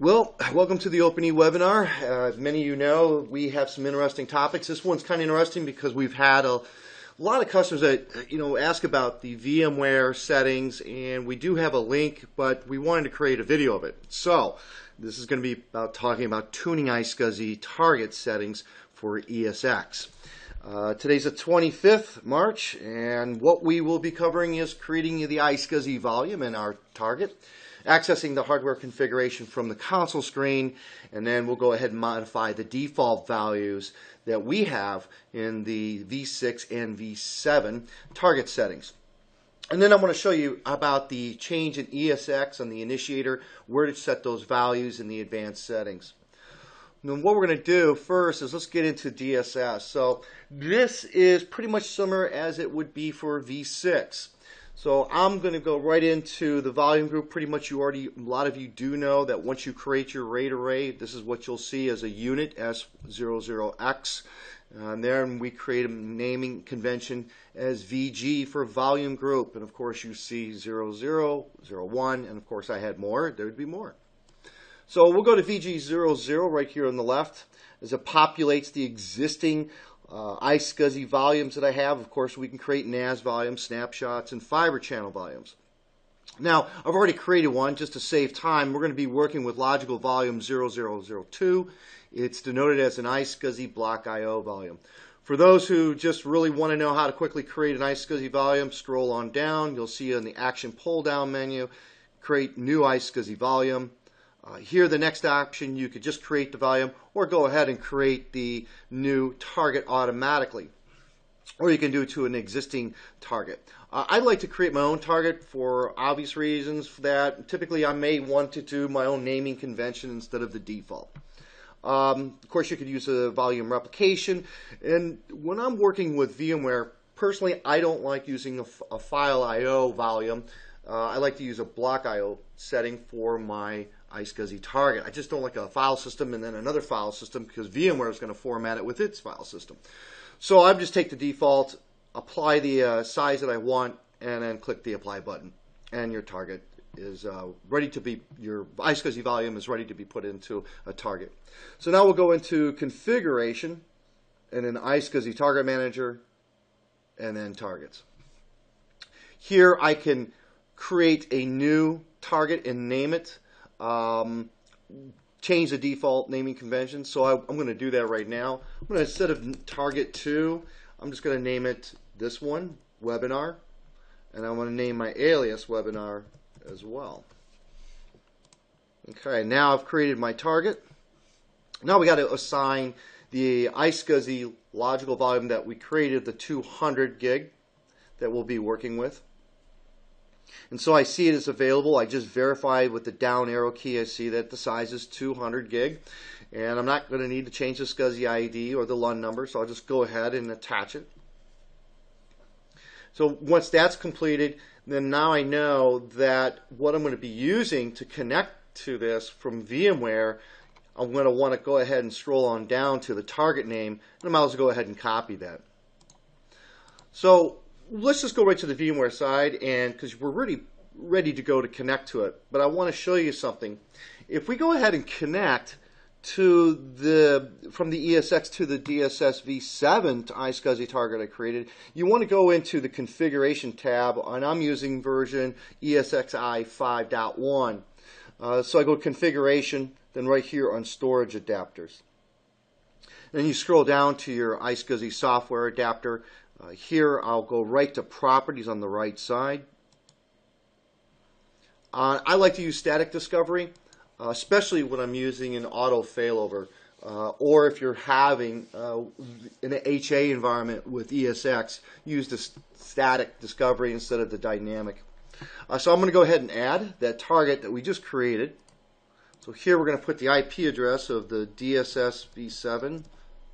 Well, welcome to the Open webinar. As many of you know, we have some interesting topics. This one's kind of interesting because we've had a lot of customers that ask about the VMware settings, and we do have a link, but we wanted to create a video of it. So this is going to be about talking about tuning iSCSI target settings for ESX. Today's the 25th March, and what we will be covering is creating the iSCSI volume in our target, accessing the hardware configuration from the console screen, and then we'll go ahead and modify the default values that we have in the V6 and V7 target settings. And then I'm going to show you about the change in ESX on the initiator, where to set those values in the advanced settings. And what we're going to do first is let's get into DSS. So this is pretty much similar as it would be for V6. So I'm going to go right into the volume group. Pretty much a lot of you do know that once you create your RAID array, this is what you'll see as a unit, S00X. And then we create a naming convention as VG for volume group. And of course you see 00, 01, and of course I had more, there would be more. So we'll go to VG00 right here on the left as it populates the existing iSCSI volumes that I have. Of course, we can create NAS volumes, snapshots, and fiber channel volumes. Now, I've already created one just to save time. We're going to be working with logical volume 0002. It's denoted as an iSCSI block I/O volume. For those who just really want to know how to quickly create an iSCSI volume, scroll on down. You'll see in the action pull down menu, create new iSCSI volume. Here, the next option, you could just create the volume or go ahead and create the new target automatically. Or you can do it to an existing target. I'd like to create my own target for obvious reasons for that. Typically, I may want to do my own naming convention instead of the default. Of course, you could use a volume replication. And when I'm working with VMware, personally, I don't like using a file I/O volume. I like to use a block I/O setting for my iSCSI target. I just don't like a file system and then another file system because VMware is going to format it with its file system. So I just take the default, apply the size that I want, and then click the apply button. And your target is ready to be, your iSCSI volume is ready to be put into a target. So now we'll go into configuration and then iSCSI target manager and then targets. Here I can create a new target and name it. Change the default naming convention. So I'm going to do that right now. I'm going to, instead of target 2, I'm just going to name it this one, webinar, and I'm going to name my alias webinar as well. Okay, now I've created my target. Now we got to assign the iSCSI logical volume that we created, the 200 gig that we'll be working with. And so I see it is available. I just verified with the down arrow key. I see that the size is 200 gig. And I'm not going to need to change the SCSI ID or the LUN number, so I'll just go ahead and attach it. So once that's completed, then now I know that what I'm going to be using to connect to this from VMware, I'm going to want to go ahead and scroll on down to the target name, and I might as well go ahead and copy that. So let's just go right to the VMware side, and because we're really ready to go to connect to it. But I want to show you something. If we go ahead and connect to from the ESX to the DSS V7 to iSCSI target I created, you want to go into the configuration tab, and I'm using version ESXi 5.1. So I go configuration, then right here on storage adapters. Then you scroll down to your iSCSI software adapter. Here I'll go right to properties on the right side. I like to use static discovery, especially when I'm using an auto failover, or if you're having an HA environment with ESX, use the static discovery instead of the dynamic. So I'm going to go ahead and add that target that we just created. So here we're going to put the IP address of the DSS V7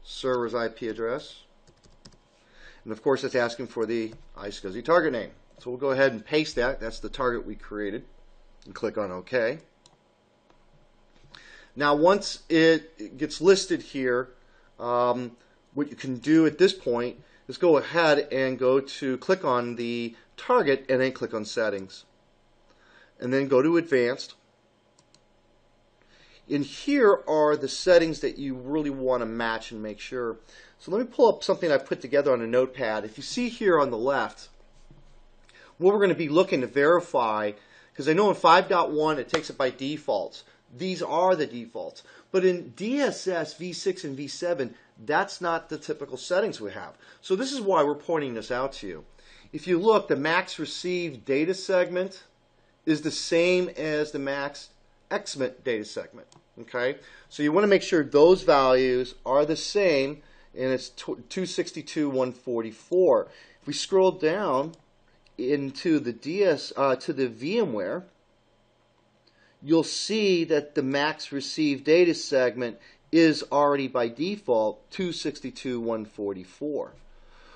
server's IP address. And of course, it's asking for the iSCSI target name. So we'll go ahead and paste that. That's the target we created. And click on OK. Now, once it gets listed here, what you can do at this point is go ahead and go to click on the target and then click on settings. And then go to advanced. And here are the settings that you really want to match and make sure. So let me pull up something I put together on a notepad. If you see here on the left, what we're going to be looking to verify, because I know in 5.1 it takes it by defaults. These are the defaults. But in DSS, V6, and V7, that's not the typical settings we have. So this is why we're pointing this out to you. If you look, the max received data segment is the same as the max exmit data segment. Okay, so you want to make sure those values are the same, and it's 262.144. If we scroll down into the to the VMware, you'll see that the max received data segment is already by default 262.144.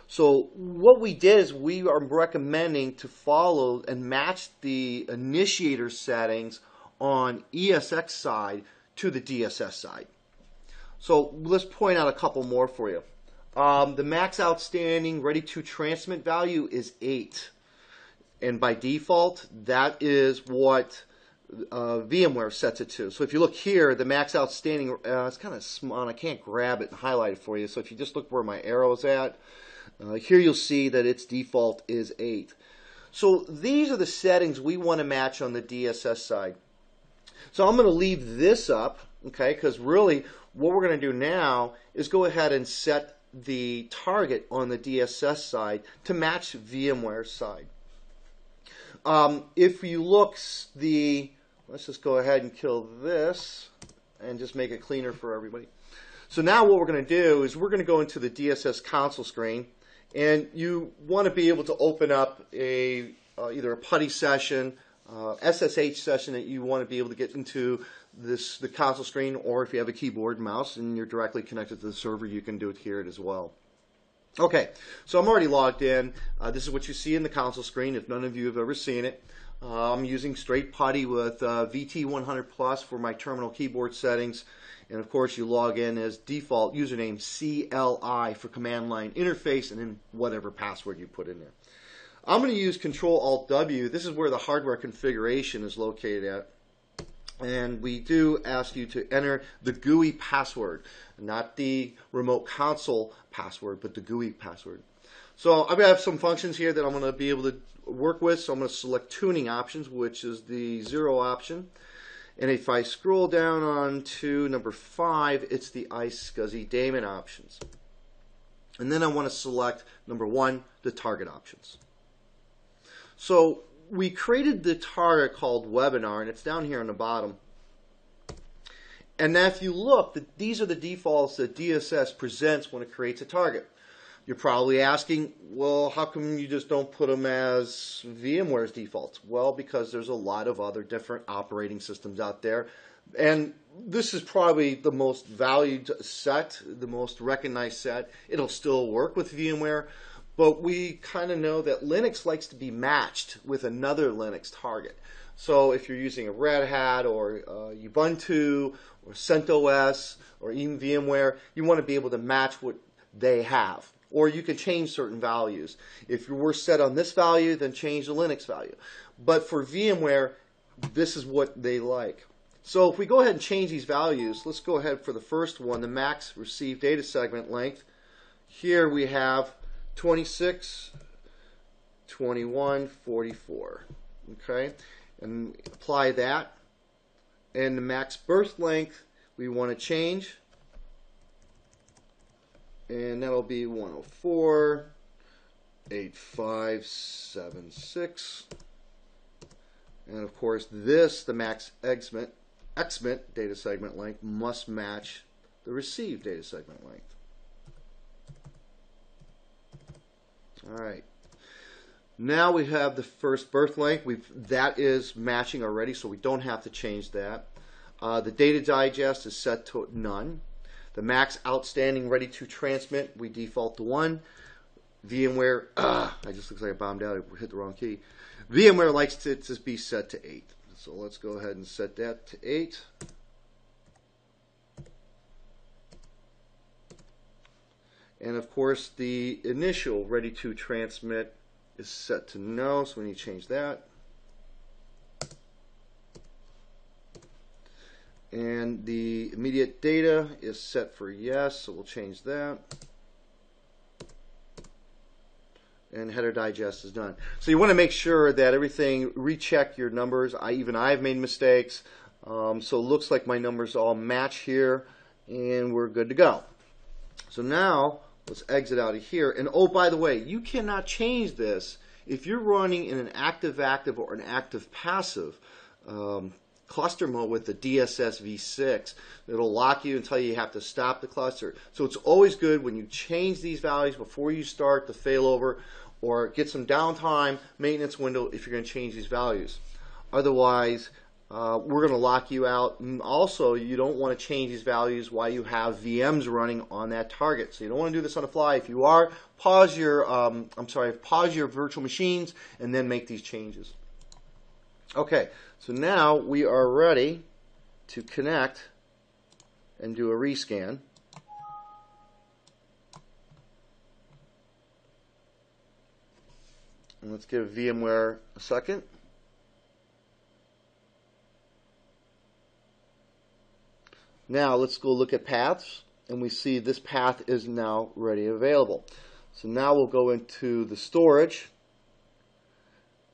So what we did is we are recommending to follow and match the initiator settings on ESX side to the DSS side. So let's point out a couple more for you. The max outstanding ready to transmit value is 8. And by default, that is what VMware sets it to. So if you look here, the max outstanding, it's kind of small, and I can't grab it and highlight it for you. So if you just look where my arrow is at, here you'll see that its default is 8. So these are the settings we want to match on the DSS side. So I'm going to leave this up, okay, because really what we're going to do now is go ahead and set the target on the DSS side to match VMware's side. If you look, let's just go ahead and kill this and just make it cleaner for everybody. So now what we're going to do is we're going to go into the DSS console screen, and you want to be able to open up a either a PuTTY session, SSH session that you want to be able to get into the console screen, or if you have a keyboard and mouse and you're directly connected to the server, you can do it here as well. Okay, so I'm already logged in. This is what you see in the console screen if none of you have ever seen it. I'm using straight PuTTY with VT100 Plus for my terminal keyboard settings. And of course, you log in as default username CLI for command line interface, and then whatever password you put in there. I'm going to use Control-Alt-W. This is where the hardware configuration is located at. And we do ask you to enter the GUI password, not the remote console password, but the GUI password. So I'm going to have some functions here that I'm going to be able to work with. So I'm going to select tuning options, which is the 0 option. And if I scroll down on to number 5, it's the iSCSI daemon options. And then I want to select number 1, the target options. So we created the target called webinar, and it's down here on the bottom. And now if you look, these are the defaults that DSS presents when it creates a target. You're probably asking, well, how come you just don't put them as VMware's defaults? Well, because there's a lot of other different operating systems out there. And this is probably the most valued set, the most recognized set. It'll still work with VMware. But we kind of know that Linux likes to be matched with another Linux target. So if you're using a Red Hat or Ubuntu or CentOS or even VMware, you want to be able to match what they have. Or you can change certain values. If you were set on this value, then change the Linux value. But for VMware, this is what they like. So if we go ahead and change these values, let's go ahead for the first one, the max received data segment length. Here we have 26, 21, 44. Okay, and apply that. And the max burst length we want to change, and that'll be 104, 8576. And of course, the max exmit data segment length must match the received data segment length. All right. Now we have the first birth length. That is matching already, so we don't have to change that. The data digest is set to none. The max outstanding ready to transmit, we default to 1. VMware, I just looks like I bombed out. I hit the wrong key. VMware likes it to be set to 8. So let's go ahead and set that to 8. And of course, the initial ready to transmit is set to no, so we need to change that. And the immediate data is set for yes, so we'll change that. And header digest is done. So you want to make sure that everything, recheck your numbers. Even I've made mistakes. So it looks like my numbers all match here, and we're good to go. So now let's exit out of here. And oh, by the way, you cannot change this if you're running in an active-active or an active-passive cluster mode with the DSS v6. It'll lock you and tell you have to stop the cluster. So it's always good when you change these values before you start the failover or get some downtime, maintenance window if you're going to change these values. Otherwise, we're going to lock you out. And also, you don't want to change these values while you have VMs running on that target. So you don't want to do this on the fly. If you are, pause your pause your virtual machines and then make these changes. Okay, so now we are ready to connect and do a rescan. And let's give VMware a second. Now let's go look at paths, and we see this path is now ready and available. So now we'll go into the storage,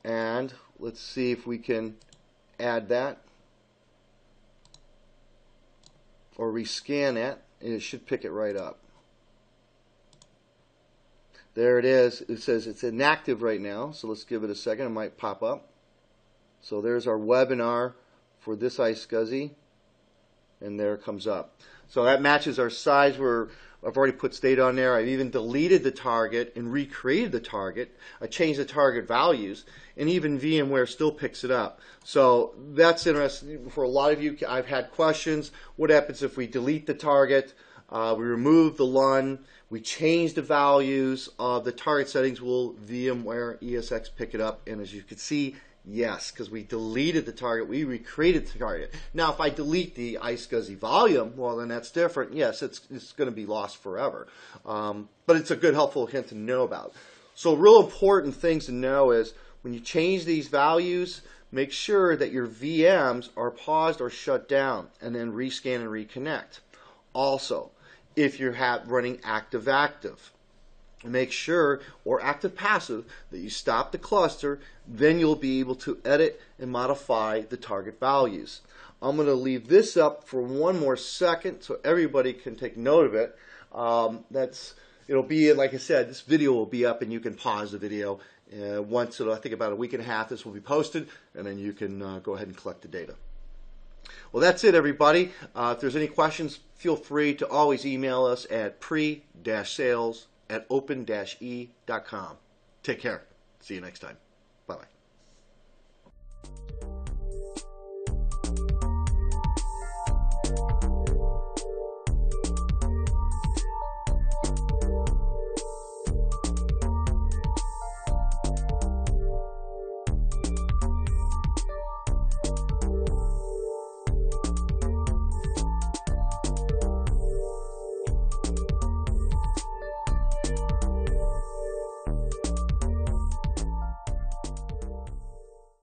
and let's see if we can add that or rescan it, and it should pick it right up. There it is. It says it's inactive right now, so let's give it a second. It might pop up. So there's our webinar for this iSCSI, and there it comes up. So that matches our size. I've already put data on there. I've even deleted the target and recreated the target. I changed the target values, and even VMware still picks it up. So that's interesting. For a lot of you, I've had questions. What happens if we delete the target, we remove the LUN, we change the values of the target settings? Will VMware ESX pick it up? And as you can see, yes, because we deleted the target, we recreated the target. Now, if I delete the iSCSI volume, well, then that's different. Yes, it's going to be lost forever. But it's a good, helpful hint to know about. So real important things to know is when you change these values, make sure that your VMs are paused or shut down, and then rescan and reconnect. Also, if you're running active-active, make sure, or active-passive, that you stop the cluster. Then you'll be able to edit and modify the target values. I'm going to leave this up for one more second so everybody can take note of it. It'll be, like I said, this video will be up and you can pause the video. Once, I think about a week and a half, this will be posted, and then you can go ahead and collect the data. Well, that's it, everybody. If there's any questions, feel free to always email us at pre-sales@open-e.com. Take care. See you next time. Bye-bye.